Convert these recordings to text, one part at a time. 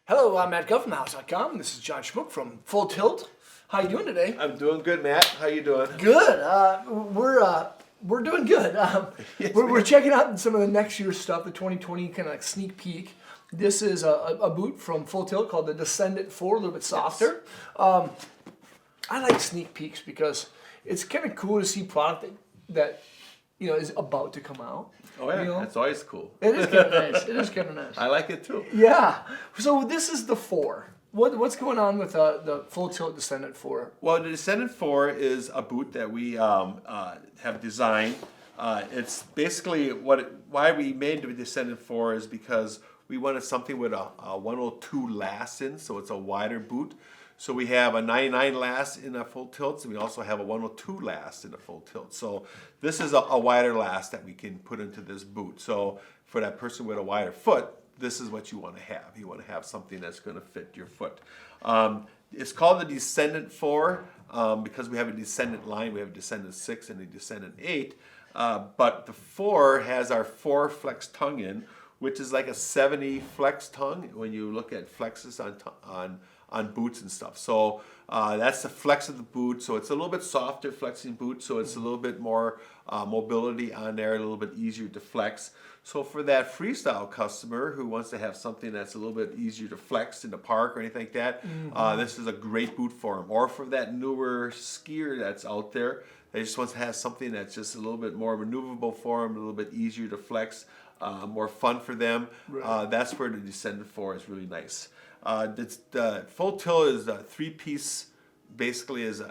Hello, I'm Matt Guff from House.com. This is John Schmook from Full Tilt. How you doing today? I'm doing good, Matt. How you doing? Good. We're doing good. Yes, we're checking out some of the next year's stuff, the 2020 kind of like sneak peek. This is a boot from Full Tilt called the Descendant 4, a little bit softer. Yes. I like sneak peeks because it's kind of cool to see product that is about to come out. Oh yeah, that's always cool. It is kind of nice. It is kind of nice. I like it too. Yeah. So this is the 4. What's going on with the Full Tilt Descendant 4? Well, the Descendant 4 is a boot that we have designed. It's basically why we made the Descendant 4 is because we wanted something with a 102 last in, so it's a wider boot. So we have a 99 last in a Full Tilt, and we also have a 102 last in a Full Tilt. So this is a wider last that we can put into this boot. So for that person with a wider foot, this is what you want to have. You want to have something that's going to fit your foot. It's called the Descendant 4 because we have a Descendant line. We have a Descendant 6 and a Descendant 8. But the 4 has our 4 flex tongue in, which is like a 70 flex tongue when you look at flexes on boots and stuff. So that's the flex of the boot. So it's a little bit softer flexing boot. So it's a little bit more mobility on there, a little bit easier to flex. So for that freestyle customer who wants to have something that's a little bit easier to flex in the park or anything like that, this is a great boot for them. Or for that newer skier that's out there that just wants to have something that's just a little bit more maneuverable for them, a little bit easier to flex, more fun for them. Right. That's where the Descendant 4 is really nice. The Full Tilt is a 3-piece, basically is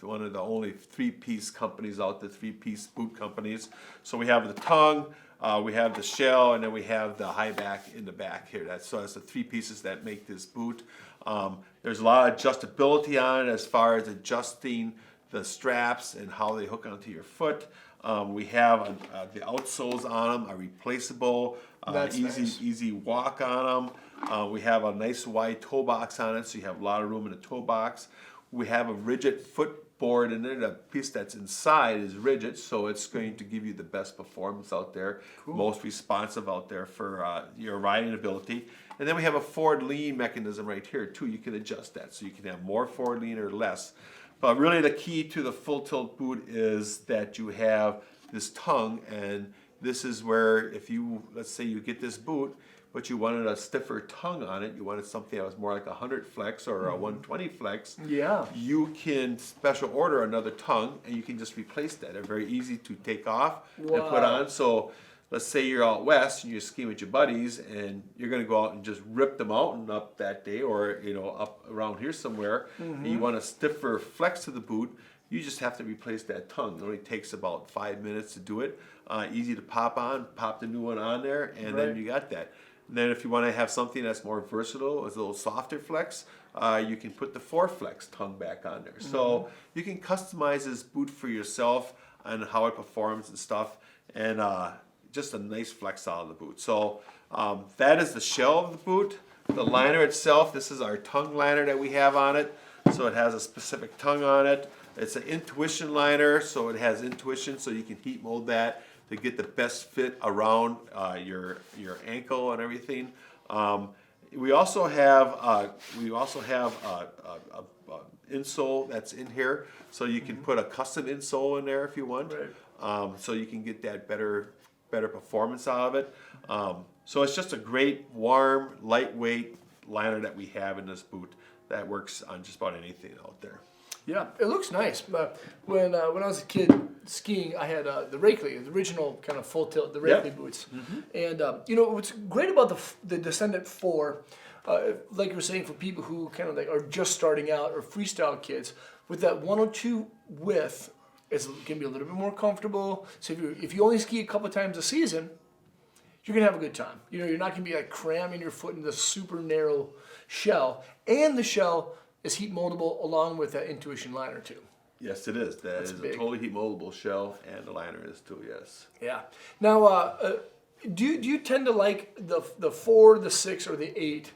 one of the only 3-piece companies out there, 3-piece boot companies. So we have the tongue, we have the shell, and then we have the high back in the back here. That's the 3 pieces that make this boot. There's a lot of adjustability on it as far as adjusting the straps and how they hook onto your foot. We have the outsoles on them are replaceable, easy walk on them. We have a nice wide toe box on it, so you have a lot of room in the toe box. We have a rigid footboard in there. The piece that's inside is rigid, so it's going to give you the best performance out there, most responsive out there for your riding ability. And then we have a forward lean mechanism right here too. You can adjust that, so you can have more forward lean or less. But really the key to the Full Tilt boot is that you have this tongue, and this is where let's say you get this boot, but you wanted a stiffer tongue on it, you wanted something that was more like a 100 flex or a 120 flex, you can special order another tongue, and you can just replace that. They're very easy to take off and put on. So let's say you're out west and you're skiing with your buddies and you're going to go out and just rip the mountain up that day, or up around here somewhere, and you want a stiffer flex to the boot, you just have to replace that tongue. It only takes about 5 minutes to do it. Easy to pop on, pop the new one on there, and then you got that. And then if you want to have something that's more versatile, it's a little softer flex, you can put the 4 flex tongue back on there. So you can customize this boot for yourself and how it performs and stuff, and just a nice flex out of the boot. So that is the shell of the boot. The liner itself, this is our tongue liner that we have on it. So it has a specific tongue on it. It's an intuition liner, so it has intuition, so you can heat mold that to get the best fit around your ankle and everything. We also have insole that's in here, so you can put a custom insole in there if you want. So you can get that better performance out of it. So it's just a great, warm, lightweight liner that we have in this boot that works on just about anything out there. Yeah, it looks nice. But when I was a kid skiing, I had the Rakeley, the original kind of Full Tilt, the Rakeley boots. And what's great about the Descendant 4, like you were saying, for people who kind of like are just starting out or freestyle kids, with that 102 width, it can be a little bit more comfortable. So if you only ski a couple times a season, you're gonna have a good time. You're not gonna be like cramming your foot in the super narrow shell, and the shell is heat moldable along with that intuition liner too. Yes, it is. That's is big. A totally heat moldable shell, and the liner is too. Yes. Yeah. Now, do you tend to like the 4, the 6, or the 8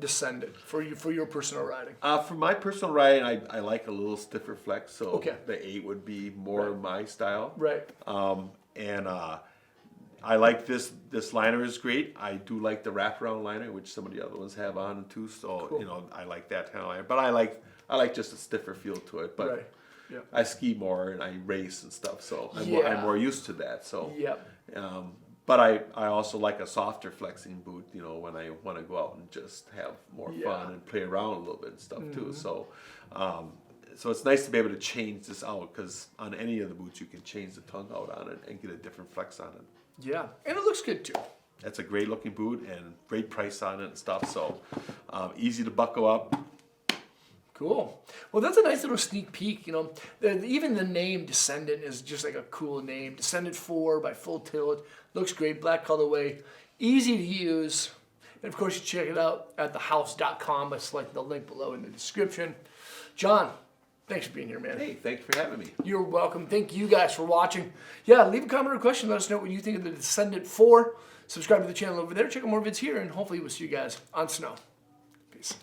Descendant for your personal riding? For my personal riding, I like a little stiffer flex, so the 8 would be more my style. Right. And I like this liner is great. I do like the wraparound liner, which some of the other ones have on too. So Cool. you know, I like that kind of liner. But I like just a stiffer feel to it. But Right. Yeah. I ski more and I race and stuff, so I'm more used to that. So Yep. but I also like a softer flexing boot, you know, when I want to go out and just have more fun and play around a little bit and stuff too. So so it's nice to be able to change this out, because on any of the boots you can change the tongue out on it and get a different flex on it. Yeah, and it looks good too. That's a great looking boot and great price on it and stuff. So easy to buckle up. Cool. Well, that's a nice little sneak peek. You know, even the name Descendant is just like a cool name. Descendant 4 by Full Tilt. Looks great. Black colorway. Easy to use. And of course, you check it out at thehouse.com by selecting the link below in the description. John, thanks for being here, man. Hey, thanks for having me. You're welcome. Thank you guys for watching. Yeah, leave a comment or question. Let us know what you think of the Descendant 4. Subscribe to the channel over there. Check out more vids here, and hopefully we'll see you guys on snow. Peace.